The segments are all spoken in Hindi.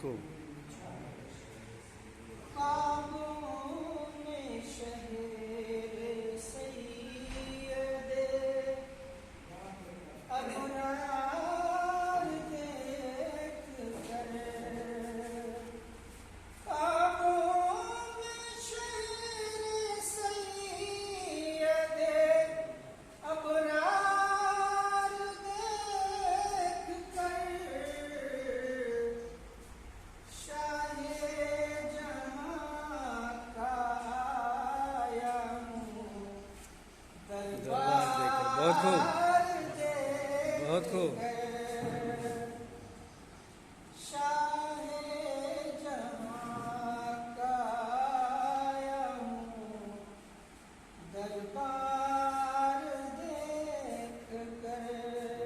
खूब। बहुत खूब, बहुत खूब।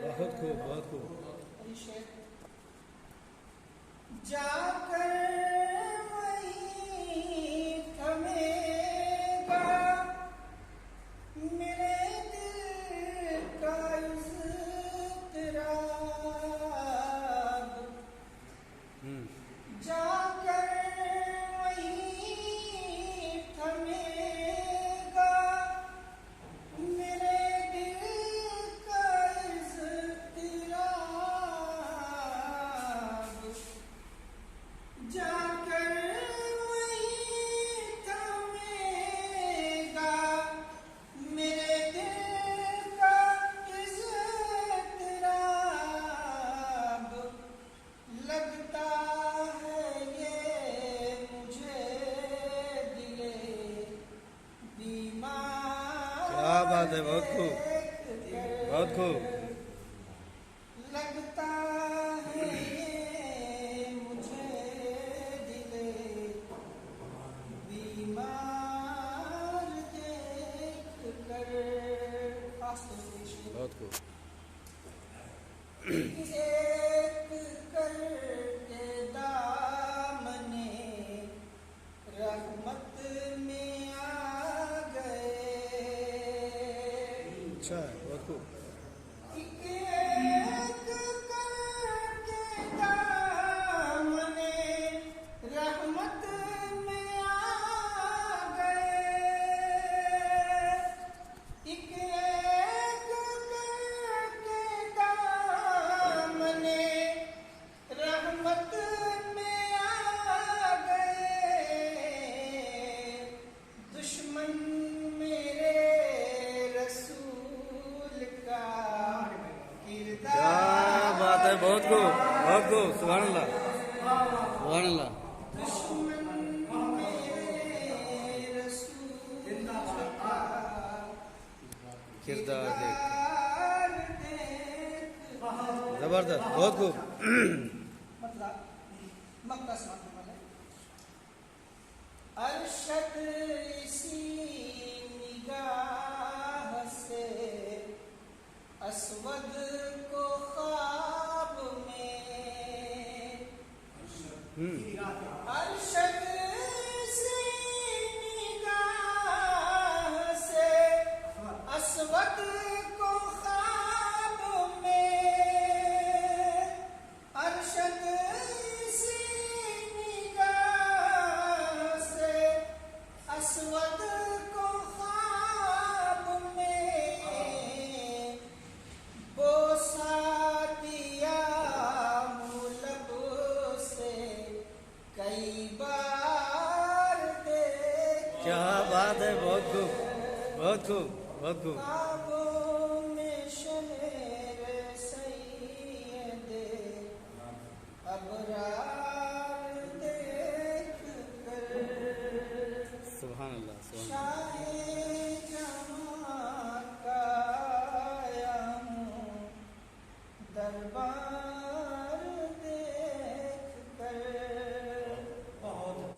बहुत खूब, बहुत खूब। जाकर वहीं थमेगा मेरे दिल का इज़्तिराब। जाकर वहीं थमेगा मेरे दिल का इज़्तिराब। जाकर वहीं थमेगा मेरे दिल का इज़्तिराब। लगता है ये मुझे दिले बीमार। क्या बात है, बहुत खूब, बहुत खूब। लगता है ये मुझे दिले बीमार देख कर। बहुत खूब। एक करके दामने रहमत में आ गए। अच्छा है, बहुत खूब। एक करके दामने रहमत में आ गए। एक करके दामने रहमत में आ गए। दुश्मन मेरे रसूल का क्या किरदार। बात है, बहुत खूब, बहुत खूब। सुभान अल्लाह, सुभान अल्लाह। दुश्मन मेरे रसूल का किरदार देख, किरदार देख। जबरदस्त, बहुत खूब। मतलब मक्का से मानने वाले अरशद इसी निगाह से अस्वद को ख्वाब में। अरशद इसी निगाह से अस्वद को ख्वाब में। अरशद इसी निगाह से अस्वद को ख्वाब में बोसा दिया मुलब से कई बार देख। क्या बात है, बहुत खूब, बहुत खूब, बहुत खूब।